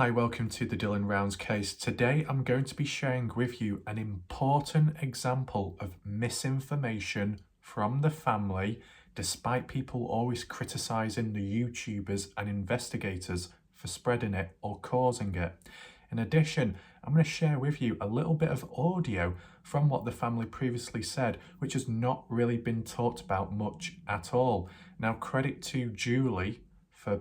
Hi, welcome to the Dylan Rounds case. Today I'm going to be sharing with you an important example of misinformation from the family, despite people always criticising the YouTubers and investigators for spreading it or causing it. In addition, I'm going to share with you a little bit of audio from what the family previously said, which has not really been talked about much at all. Now, credit to Julie for,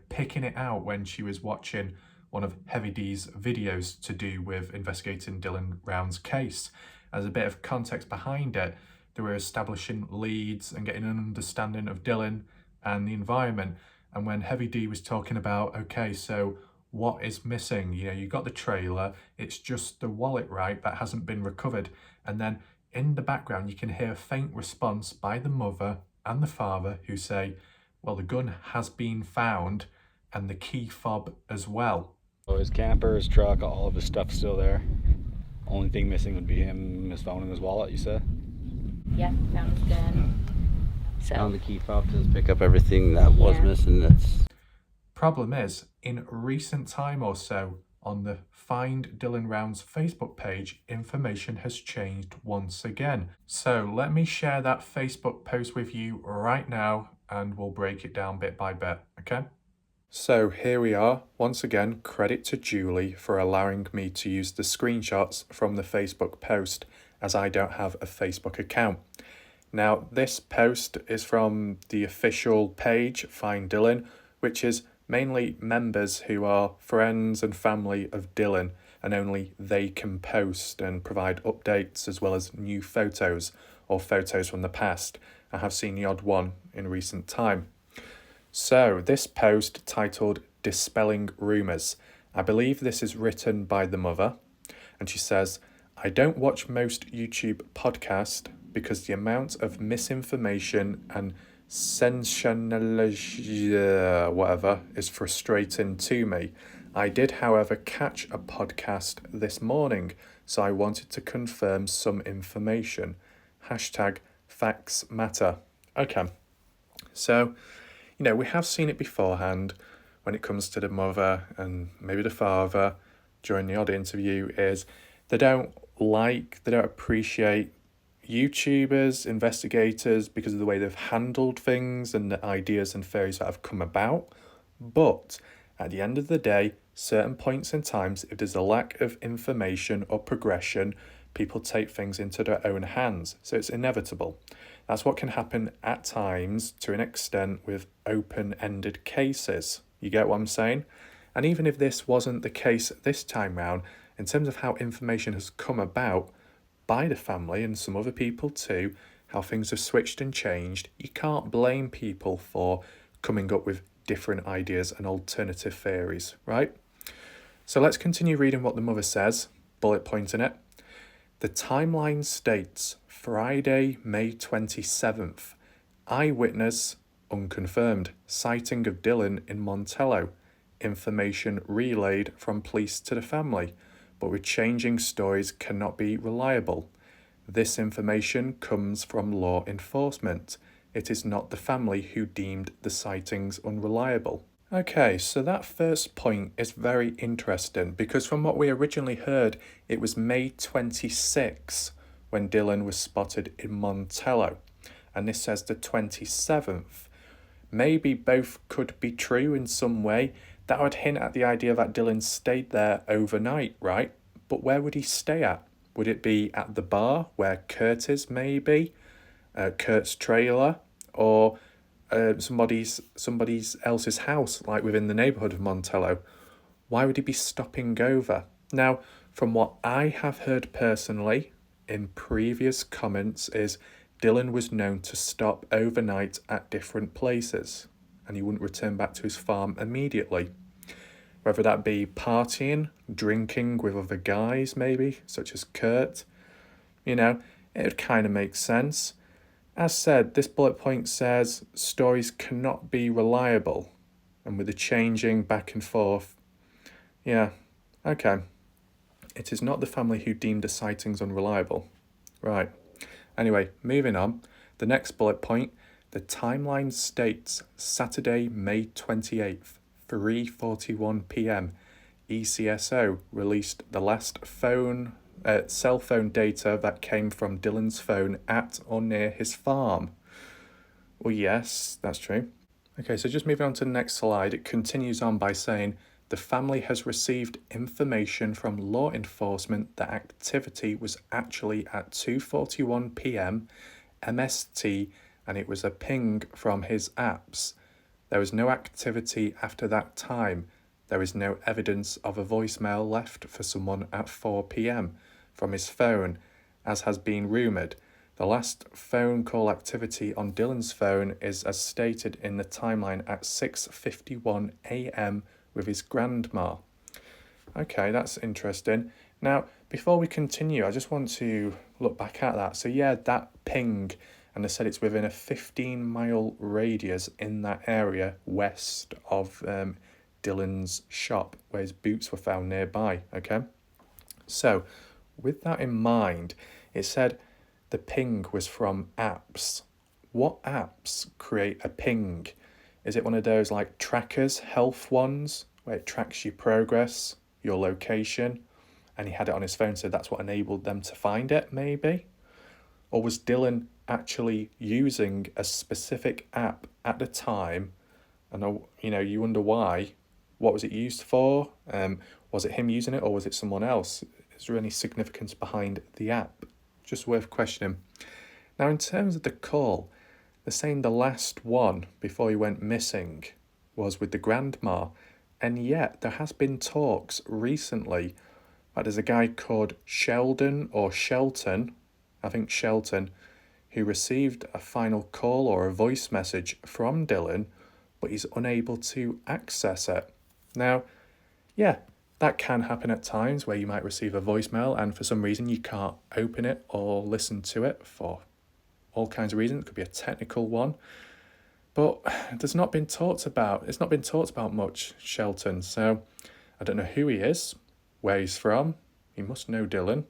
picking it out when she was watching one of Heavy D's videos to do with investigating Dylan Round's case. As a bit of context behind it, they were establishing leads and getting an understanding of Dylan and the environment. And when Heavy D was talking about, okay, so what is missing? You got the trailer, it's just the wallet, right, that hasn't been recovered. And then in the background, you can hear a faint response by the mother and the father who say, well, the gun has been found and the key fob as well. So his camper, his truck, all of his stuff's still there. Only thing missing would be his phone and his wallet, you said? Yeah, found his gun. So Found the key fob to pick up everything that was missing. Problem is, in recent time or so, on the Find Dylan Rounds Facebook page, information has changed once again. So let me share that Facebook post with you right now and we'll break it down bit by bit, okay? So here we are. Once again, credit to Julie for allowing me to use the screenshots from the Facebook post, as I don't have a Facebook account. Now, this post is from the official page, Find Dylan, which is mainly members who are friends and family of Dylan, and only they can post and provide updates as well as new photos or photos from the past. I have seen the odd one in recent time. So this post titled Dispelling Rumours. I believe this is written by the mother, and she says, I don't watch most YouTube podcasts because the amount of misinformation and sensationalism, whatever, is frustrating to me. I did, however, catch a podcast this morning, so I wanted to confirm some information. Hashtag facts matter. Okay, so, we have seen it beforehand when it comes to the mother and maybe the father during the odd interview is they don't appreciate YouTubers, investigators, because of the way they've handled things and the ideas and theories that have come about. But at the end of the day, certain points in times, if there's a lack of information or progression, people take things into their own hands. So it's inevitable. That's what can happen at times to an extent with open-ended cases. You get what I'm saying? And even if this wasn't the case this time round, in terms of how information has come about by the family and some other people too, how things have switched and changed, you can't blame people for coming up with different ideas and alternative theories, right? So let's continue reading what the mother says, bullet point in it. The timeline states Friday, May 27th. Eyewitness, unconfirmed, sighting of Dylan in Montello. Information relayed from police to the family, but with changing stories cannot be reliable. This information comes from law enforcement. It is not the family who deemed the sightings unreliable. Okay, so that first point is very interesting because from what we originally heard, it was May 26 when Dylan was spotted in Montello, and this says the 27th. Maybe both could be true in some way. That would hint at the idea that Dylan stayed there overnight, right? But where would he stay at? Would it be at the bar where Kurt is, maybe? Kurt's trailer? Or somebody else's house, like within the neighbourhood of Montello? Why would he be stopping over? Now, from what I have heard personally in previous comments is Dylan was known to stop overnight at different places and he wouldn't return back to his farm immediately. Whether that be partying, drinking with other guys maybe, such as Kurt, it would kind of make sense. As said, this bullet point says stories cannot be reliable, and with the changing back and forth, okay. It is not the family who deemed the sightings unreliable. Right. Anyway, moving on. The next bullet point, the timeline states Saturday, May 28th, 3:41 p.m. ECSO released the last cell phone data that came from Dylan's phone at or near his farm. Well, yes, that's true. Okay, so just moving on to the next slide, it continues on by saying the family has received information from law enforcement that activity was actually at 2:41 p.m. MST and it was a ping from his apps. There was no activity after that time. There is no evidence of a voicemail left for someone at 4 p.m. from his phone, as has been rumoured. The last phone call activity on Dylan's phone is as stated in the timeline at 6:51 a.m. with his grandma. Okay, that's interesting. Now, before we continue, I just want to look back at that. So yeah, that ping, and they said it's within a 15-mile radius in that area west of Dylan's shop where his boots were found nearby, okay? So, with that in mind, it said the ping was from apps. What apps create a ping? Is it one of those like trackers, health ones, where it tracks your progress, your location, and he had it on his phone, so that's what enabled them to find it, maybe? Or was Dylan actually using a specific app at the time? And you wonder why. What was it used for? Was it him using it, or was it someone else? Is there any significance behind the app? Just worth questioning. Now, in terms of the call, they're saying the last one before he went missing was with the grandma, and yet there has been talks recently that there's a guy called Sheldon or Shelton, I think Shelton, who received a final call or a voice message from Dylan, but he's unable to access it. Now, yeah, that can happen at times where you might receive a voicemail and for some reason you can't open it or listen to it for all kinds of reasons. It could be a technical one. But it's not been talked about much, Shelton. So I don't know who he is, where he's from. He must know Dylan.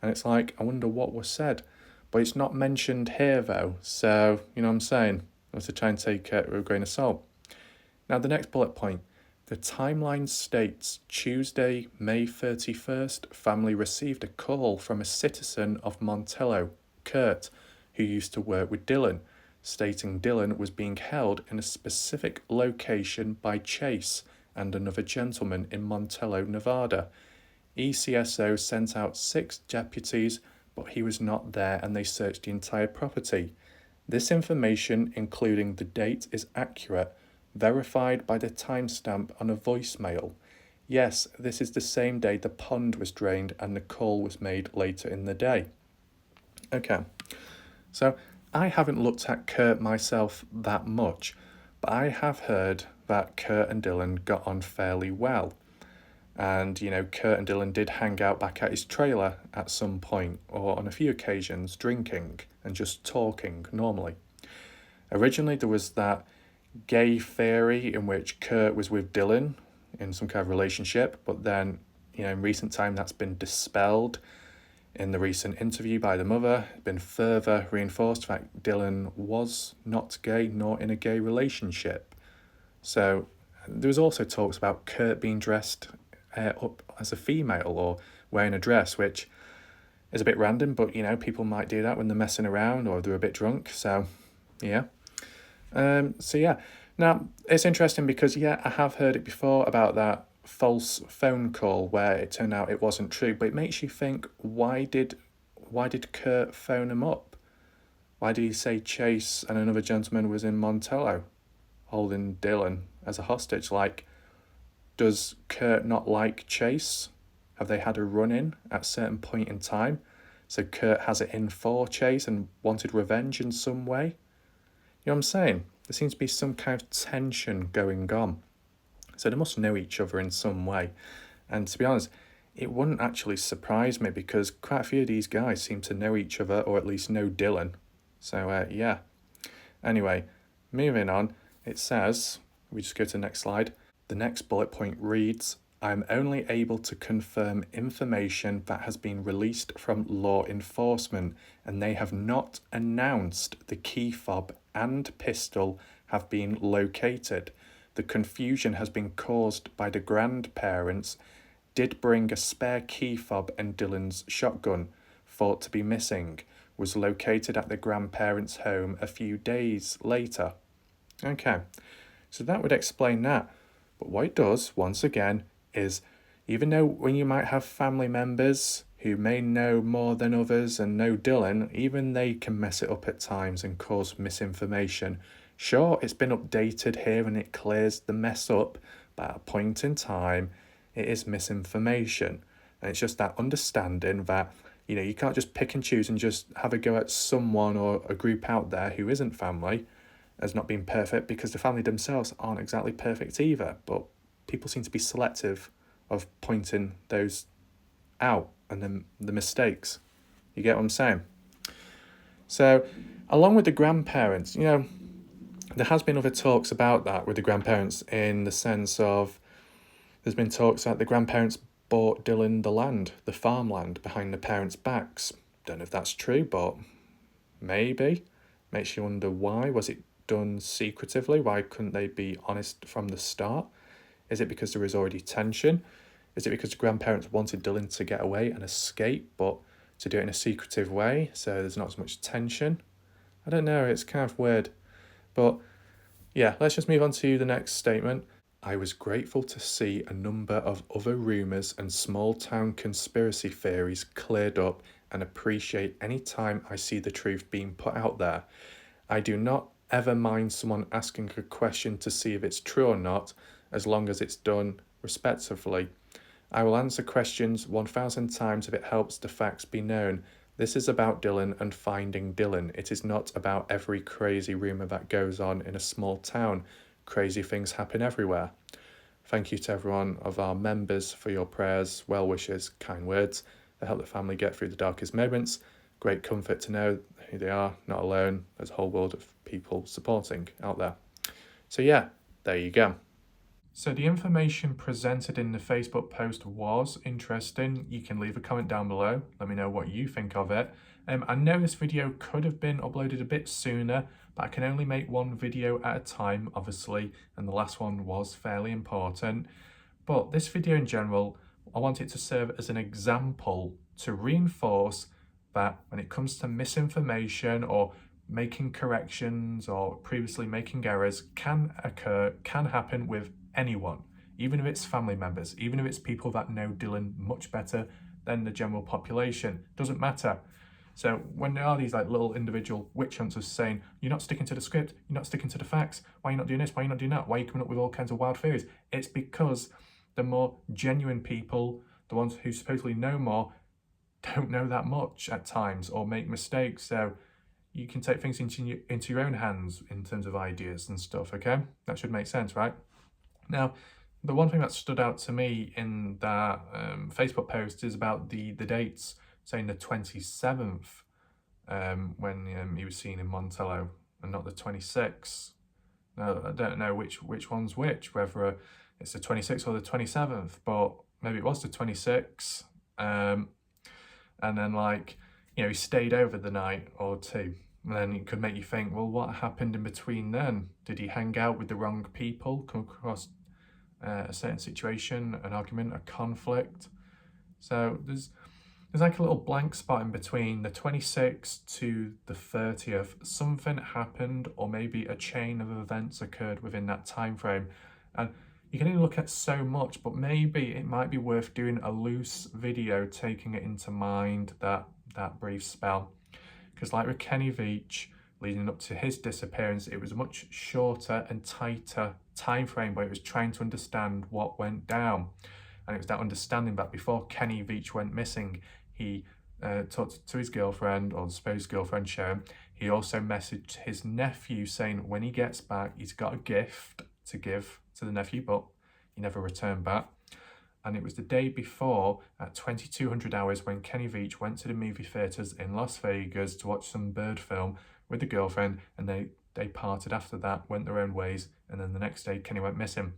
And it's like, I wonder what was said. But it's not mentioned here though. So, you know what I'm saying? I have to try and take it with a grain of salt. Now the next bullet point. The timeline states Tuesday, May 31st, family received a call from a citizen of Montello, Kurt, who used to work with Dylan, stating Dylan was being held in a specific location by Chase and another gentleman in Montello, Nevada. ECSO sent out 6 deputies, but he was not there and they searched the entire property. This information, including the date, is accurate, verified by the timestamp on a voicemail. Yes, this is the same day the pond was drained and the call was made later in the day. Okay, so I haven't looked at Kurt myself that much, but I have heard that Kurt and Dylan got on fairly well. And, Kurt and Dylan did hang out back at his trailer at some point, or on a few occasions, drinking and just talking normally. Originally, there was that gay theory in which Kurt was with Dylan in some kind of relationship, but then, in recent time, that's been dispelled. In the recent interview by the mother, it's been further reinforced that Dylan was not gay nor in a gay relationship. So there was also talks about Kurt being dressed up as a female or wearing a dress, which is a bit random, but people might do that when they're messing around or they're a bit drunk. So yeah. Now it's interesting because I have heard it before about that false phone call where it turned out it wasn't true, but it makes you think, why did Kurt phone him up? Why did he say Chase and another gentleman was in Montello holding Dylan as a hostage? Like, does Kurt not like Chase? Have they had a run-in at a certain point in time? So Kurt has it in for Chase and wanted revenge in some way? You know what I'm saying? There seems to be some kind of tension going on. So they must know each other in some way. And to be honest, it wouldn't actually surprise me because quite a few of these guys seem to know each other or at least know Dylan. So, yeah. Anyway, moving on, it says, we just go to the next slide. The next bullet point reads, I am only able to confirm information that has been released from law enforcement and they have not announced the key fob and pistol have been located. The confusion has been caused by the grandparents did bring a spare key fob, and Dylan's shotgun, thought to be missing, was located at the grandparents' home a few days later. Okay, so that would explain that. But what it does, once again, is even though when you might have family members who may know more than others and know Dylan, even they can mess it up at times and cause misinformation. Sure, it's been updated here and it clears the mess up, but at a point in time, it is misinformation. And it's just that understanding that, you can't just pick and choose and just have a go at someone or a group out there who isn't family as not being perfect, because the family themselves aren't exactly perfect either. But people seem to be selective of pointing those out and then the mistakes. You get what I'm saying? So, along with the grandparents, there has been other talks about that with the grandparents, in the sense of there's been talks that the grandparents bought Dylan the land, the farmland, behind the parents' backs. Don't know if that's true, but maybe. Makes you wonder why. Was it done secretively? Why couldn't they be honest from the start? Is it because there was already tension? Is it because the grandparents wanted Dylan to get away and escape, but to do it in a secretive way, so there's not as much tension? I don't know, it's kind of weird. But yeah, let's just move on to the next statement. I was grateful to see a number of other rumours and small town conspiracy theories cleared up, and appreciate any time I see the truth being put out there. I do not ever mind someone asking a question to see if it's true or not, as long as it's done respectfully. I will answer questions 1,000 times if it helps the facts be known. This is about Dylan and finding Dylan. It is not about every crazy rumour that goes on in a small town. Crazy things happen everywhere. Thank you to everyone of our members for your prayers, well wishes, kind words that help the family get through the darkest moments. Great comfort to know who they are, not alone. There's a whole world of people supporting out there. So yeah, there you go. So the information presented in the Facebook post was interesting. You can leave a comment down below. Let me know what you think of it. I know this video could have been uploaded a bit sooner, but I can only make one video at a time, obviously, and the last one was fairly important. But this video in general, I want it to serve as an example to reinforce that when it comes to misinformation or making corrections or previously making errors can happen with anyone, even if it's family members, even if it's people that know Dylan much better than the general population. Doesn't matter. So when there are these little individual witch hunters saying, you're not sticking to the script, you're not sticking to the facts, why are you not doing this, why are you not doing that, why are you coming up with all kinds of wild theories? It's because the more genuine people, the ones who supposedly know more, don't know that much at times or make mistakes. So you can take things into your own hands in terms of ideas and stuff, okay? That should make sense, right? Now, the one thing that stood out to me in that Facebook post is about the dates, saying the 27th when he was seen in Montello, and not the 26th. Now, I don't know which one's which, whether it's the 26th or the 27th, but maybe it was the 26th. And then he stayed over the night or two. And then it could make you think, well, what happened in between then? Did he hang out with the wrong people, come across a certain situation, an argument, a conflict? So there's like a little blank spot in between the 26th to the 30th. Something happened, or maybe a chain of events occurred within that time frame. And you can only look at so much, but maybe it might be worth doing a loose video, taking it into mind that brief spell. Because like with Kenny Veach, leading up to his disappearance, it was a much shorter and tighter time frame where it was trying to understand what went down. And it was that understanding that before Kenny Veach went missing, he talked to his girlfriend, or supposed girlfriend Sharon. He also messaged his nephew saying when he gets back, he's got a gift to give to the nephew, but he never returned back. And it was the day before at 2200 hours when Kenny Veach went to the movie theatres in Las Vegas to watch some bird film with the girlfriend, and they parted after that, went their own ways, and then the next day Kenny went missing.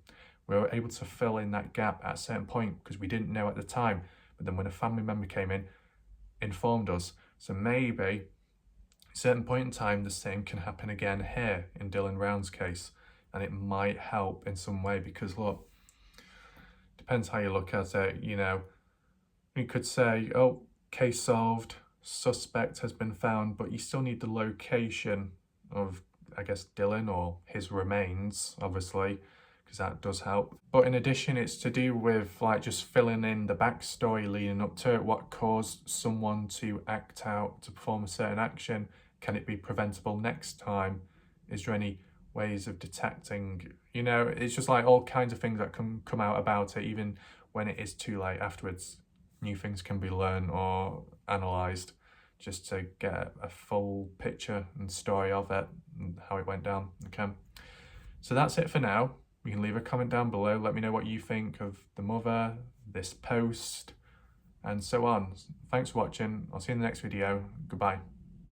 We were able to fill in that gap at a certain point because we didn't know at the time, but then when a family member came in, informed us. So maybe at a certain point in time the same can happen again here in Dylan Brown's case. and it might help in some way, because look, depends how you look at it. You know, you could say, oh, case solved, suspect has been found, but you still need the location of, I guess, Dylan or his remains, obviously, because that does help. But in addition, it's to do with like just filling in the backstory leading up to it. What caused someone to act out, to perform a certain action? Can it be preventable next time? Is there any ways of detecting? You know, it's just like all kinds of things that can come out about it, even when it is too late afterwards. New things can be learned or analysed just to get a full picture and story of it and how it went down. Okay, so that's it for now. You can leave a comment down below, let me know what you think of the mother, this post, and so on. Thanks for watching. I'll see you in the next video. Goodbye.